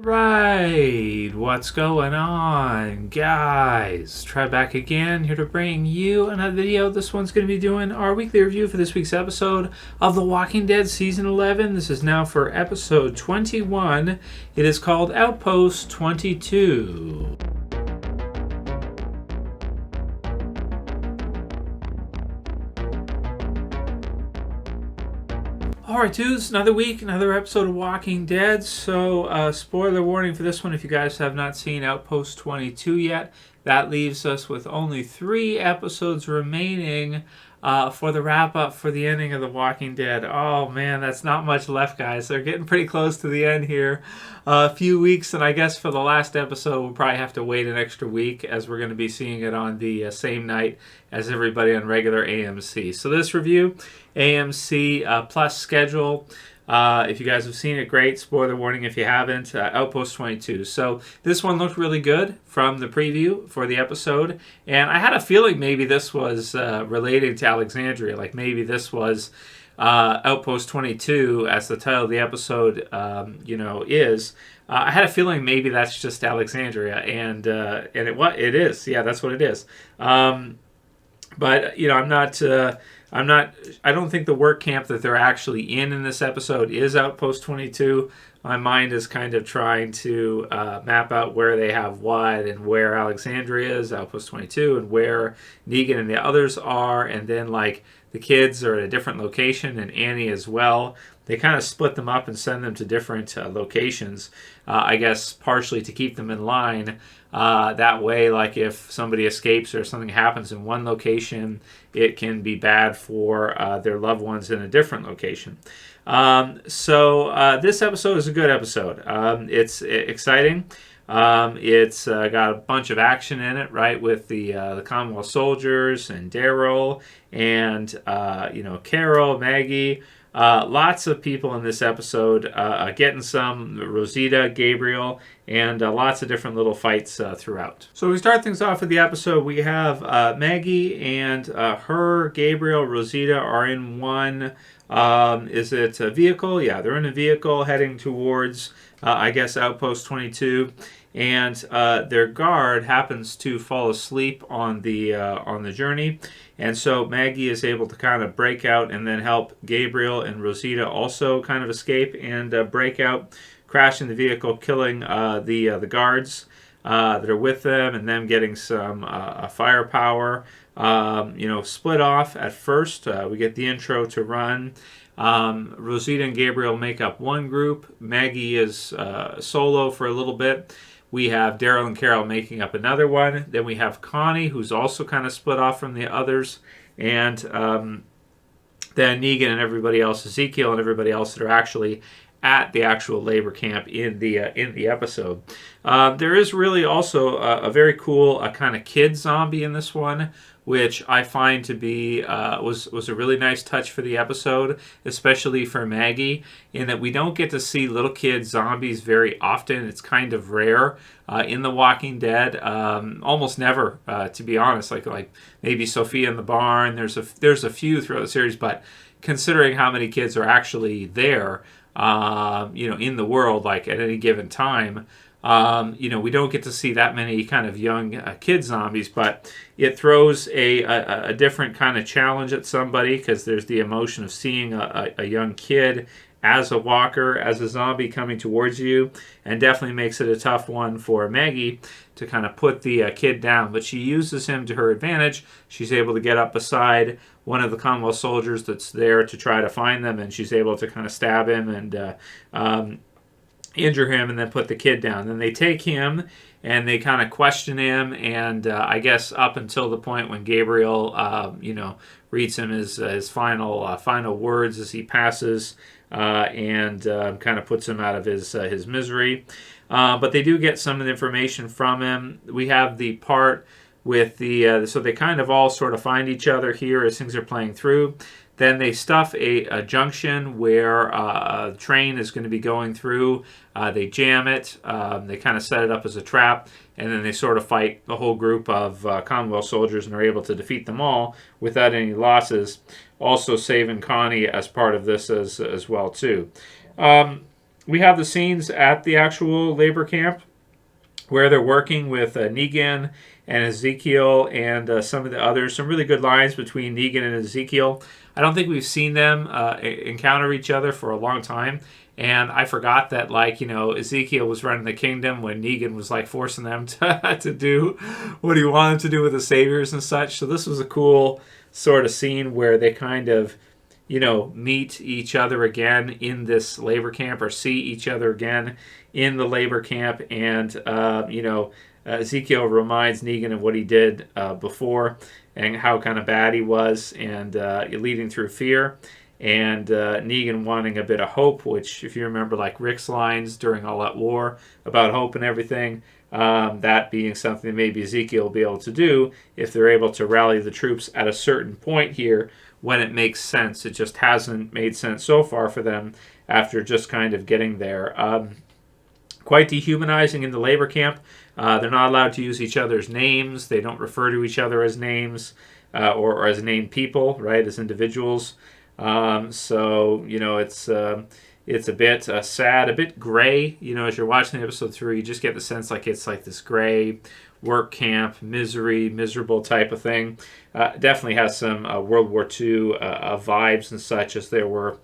Right, what's going on, guys? Trev back again, here to bring you another video. This one's going to be doing our weekly review for this week's episode of The Walking Dead Season 11. This is now for episode 21. It is called Outpost 22. Alright dudes, another week, another episode of Walking Dead. So, spoiler warning for this one if you guys have not seen Outpost 22 yet. That leaves us with only 3 episodes remaining for the wrap-up for the ending of The Walking Dead. Oh man, that's not much left, guys. They're getting pretty close to the end here. A few weeks, and I guess for the last episode we'll probably have to wait an extra week, as we're going to be seeing it on the same night as everybody on regular AMC. So this review, AMC Plus schedule. If you guys have seen it, great. Spoiler warning if you haven't. Outpost 22. So this one looked really good from the preview for the episode. And I had a feeling maybe this was relating to Alexandria. Like maybe this was Outpost 22, as the title of the episode, is. I had a feeling maybe that's just Alexandria. And it is. Yeah, that's what it is. But, I don't think the work camp that they're actually in this episode is Outpost 22. My mind is kind of trying to map out where they have what and where Alexandria is, Outpost 22, and where Negan and the others are. And then, like, the kids are at a different location, and Annie as well. They kind of split them up and send them to different locations, I guess partially to keep them in line. That way, like if somebody escapes or something happens in one location, it can be bad for their loved ones in a different location. So this episode is a good episode. It's exciting. It's got a bunch of action in it, right, with the Commonwealth soldiers and Daryl and Carol, Maggie. Lots of people in this episode getting some, Rosita, Gabriel, and lots of different little fights throughout. So we start things off with the episode. We have Maggie and her, Gabriel, Rosita are in one, is it a vehicle? Yeah, they're in a vehicle heading towards, Outpost 22. And their guard happens to fall asleep on the journey, and so Maggie is able to kind of break out and then help Gabriel and Rosita also kind of escape and break out, crashing the vehicle, killing the guards that are with them, and them getting some firepower. Split off at first. We get the intro to run. Rosita and Gabriel make up one group. Maggie is solo for a little bit. We have Daryl and Carol making up another one. Then we have Connie, who's also kind of split off from the others. And then Negan and everybody else, Ezekiel and everybody else that are actually at the actual labor camp in the episode. There is really also a very cool kind of kid zombie in this one, which I find to be was a really nice touch for the episode, especially for Maggie, in that we don't get to see little kid zombies very often. It's kind of rare in The Walking Dead, almost never, to be honest. Like maybe Sophia in the barn. There's a few throughout the series, but considering how many kids are actually there, in the world, like at any given time, we don't get to see that many kind of young kid zombies, but it throws a different kind of challenge at somebody, because there's the emotion of seeing a young kid as a walker, as a zombie coming towards you, and definitely makes it a tough one for Maggie to kind of put the kid down. But she uses him to her advantage. She's able to get up beside one of the Commonwealth soldiers that's there to try to find them, and she's able to kind of stab him and injure him, and then put the kid down. Then they take him and they kind of question him, and I guess up until the point when Gabriel reads him his final words as he passes, and kind of puts him out of his misery. But they do get some information from him. We have the part with so they kind of all sort of find each other here as things are playing through. Then they stuff a junction where a train is going to be going through. They jam it. They kind of set it up as a trap. And then they sort of fight the whole group of Commonwealth soldiers and are able to defeat them all without any losses. Also saving Connie as part of this as well, too. we have the scenes at the actual labor camp where they're working with Negan and Ezekiel and some of the others. Some really good lines between Negan and Ezekiel. I don't think we've seen them encounter each other for a long time. And I forgot that, like, Ezekiel was running the kingdom when Negan was, like, forcing them to do what he wanted to do with the saviors and such. So this was a cool sort of scene where they kind of, meet each other again in this labor camp, or see each other again in the labor camp. And, Ezekiel reminds Negan of what he did before and how kind of bad he was, and leading through fear. And Negan wanting a bit of hope, which, if you remember, like Rick's lines during All Out War about hope and everything, that being something that maybe Ezekiel will be able to do if they're able to rally the troops at a certain point here when it makes sense. It just hasn't made sense so far for them after just kind of getting there. Quite dehumanizing in the labor camp. They're not allowed to use each other's names. They don't refer to each other as names or as named people, right, as individuals. So it's a bit sad, a bit gray. As you're watching the episode through, you just get the sense like it's like this gray work camp, miserable type of thing. Definitely has some World War II vibes and such, as there were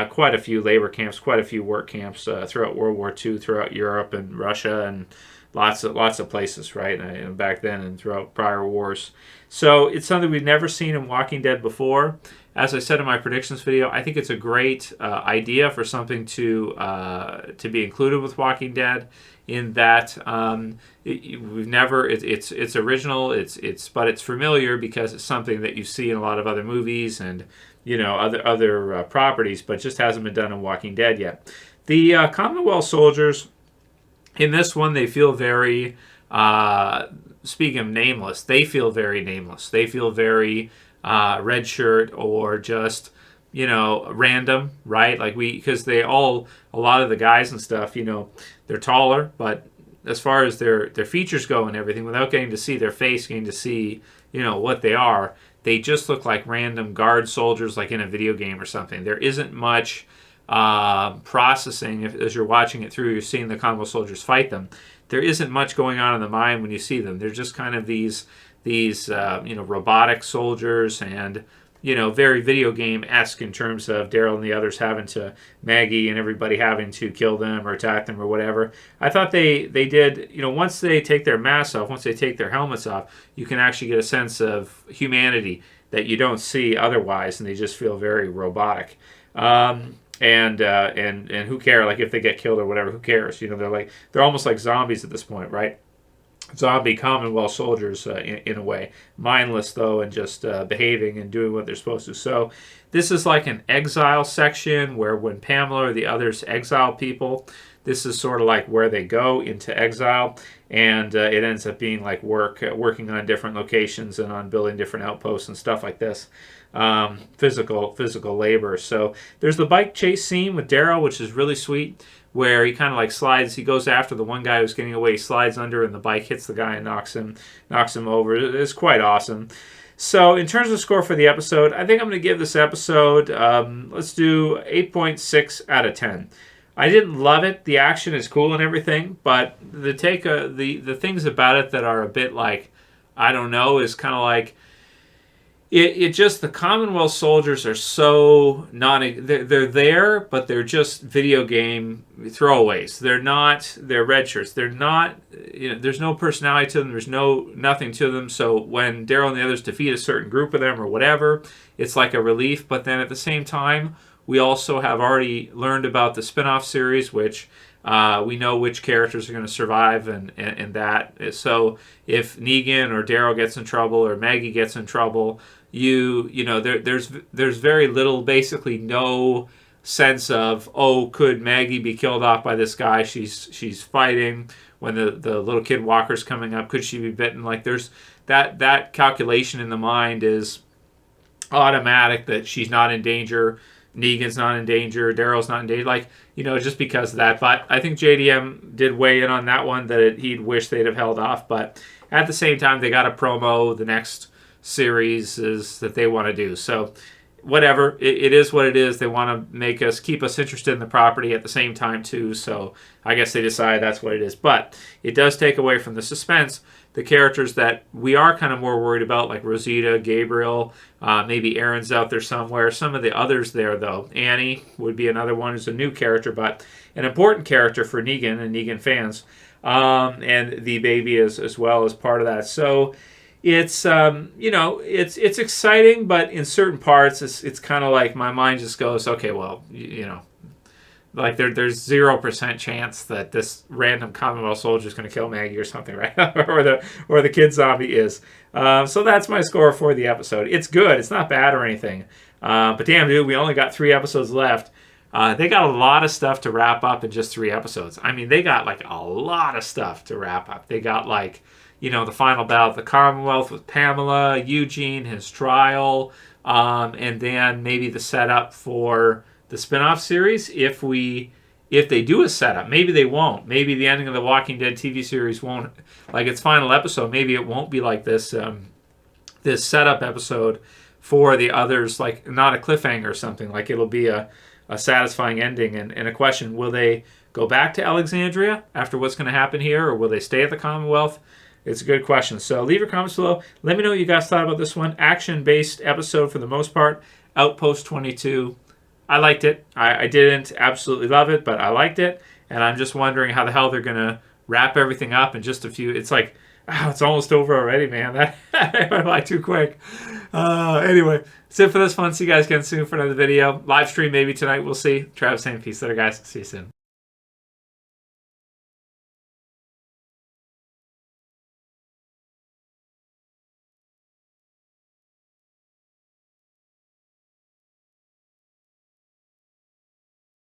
quite a few labor camps, quite a few work camps throughout World War II, throughout Europe and Russia and lots of places, right, back then and throughout prior wars. So it's something we've never seen in Walking Dead before. As I said in my predictions video, I think it's a great idea for something to be included with Walking Dead. In that it's original, but it's familiar because it's something that you see in a lot of other movies and other properties, but just hasn't been done in Walking Dead yet. The Commonwealth soldiers in this one, they feel very. Speaking of nameless, they feel very nameless. They feel very red shirt or just random, right? Like because a lot of the guys and stuff, they're taller, but as far as their features go and everything, without getting to see their face, getting to see what they are, they just look like random guard soldiers, like in a video game or something. There isn't much processing as you're watching it through. You're seeing the Commonwealth soldiers fight them. There isn't much going on in the mind when you see them. They're just kind of these robotic soldiers, and very video game-esque in terms of Daryl and the others Maggie and everybody having to kill them or attack them or whatever. I thought they did, once they take their masks off, once they take their helmets off, you can actually get a sense of humanity that you don't see otherwise, and they just feel very robotic. And who cares? Like if they get killed or whatever, who cares? They're almost like zombies at this point, right? Zombie Commonwealth soldiers in a way, mindless though, and just behaving and doing what they're supposed to. So this is like an exile section where when Pamela or the others exile people, this is sort of like where they go into exile, and it ends up being like working on different locations and on building different outposts and stuff like this. Physical labor. So there's the bike chase scene with Daryl, which is really sweet, where he kind of like slides. He goes after the one guy who's getting away, slides under, and the bike hits the guy and knocks him over. It's quite awesome. So in terms of score for the episode, I think I'm going to give this episode, let's do 8.6 out of 10. I didn't love it. The action is cool and everything, but the things about it that are a bit like, I don't know, is kind of like, It just, the Commonwealth soldiers are so they're there, but they're just video game throwaways. They're red shirts. They're not, there's no personality to them. There's nothing to them. So when Daryl and the others defeat a certain group of them or whatever, it's like a relief. But then at the same time, we also have already learned about the spin-off series, which we know which characters are going to survive and that. So if Negan or Daryl gets in trouble or Maggie gets in trouble, there's very little, basically no sense of, could Maggie be killed off by this guy she's fighting when the little kid walker's coming up? Could she be bitten? Like there's that calculation in the mind is automatic that she's not in danger. Negan's not in danger. Daryl's not in danger. Like, just because of that. But I think JDM did weigh in on that one, that he'd wish they'd have held off. But at the same time, they got to promo the next series is that they want to do. So whatever, it is what it is. They want to keep us interested in the property at the same time too, so I guess they decide that's what it is. But it does take away from the suspense the characters that we are kind of more worried about, like Rosita, Gabriel, maybe Aaron's out there somewhere. Some of the others there, though. Annie would be another one who's a new character, but an important character for Negan and Negan fans. And the baby is as well as part of that. So it's it's exciting, but in certain parts it's kind of like my mind just goes, okay, well, like there's 0% chance that this random Commonwealth soldier is going to kill Maggie or something, right? or the kid zombie is. So that's my score for the episode. It's good. It's not bad or anything. But damn, dude, we only got 3 episodes left. They got a lot of stuff to wrap up in just 3 episodes. I mean, they got like a lot of stuff to wrap up. They got like, the final battle of the Commonwealth with Pamela, Eugene, his trial, and then maybe the setup for the spin-off series. If they do a setup, maybe they won't. Maybe the ending of the Walking Dead TV series won't, like its final episode, maybe it won't be like this this setup episode for the others, like not a cliffhanger or something. Like it'll be a satisfying ending and a question. Will they go back to Alexandria after what's going to happen here, or will they stay at the Commonwealth? It's a good question. So leave your comments below. Let me know what you guys thought about this one. Action-based episode for the most part. Outpost 22. I liked it. I didn't absolutely love it, but I liked it. And I'm just wondering how the hell they're going to wrap everything up in just a few. It's like, it's almost over already, man. That went by too quick. Anyway, that's it for this one. See you guys again soon for another video. Live stream maybe tonight. We'll see. Trev saying peace later, guys. See you soon.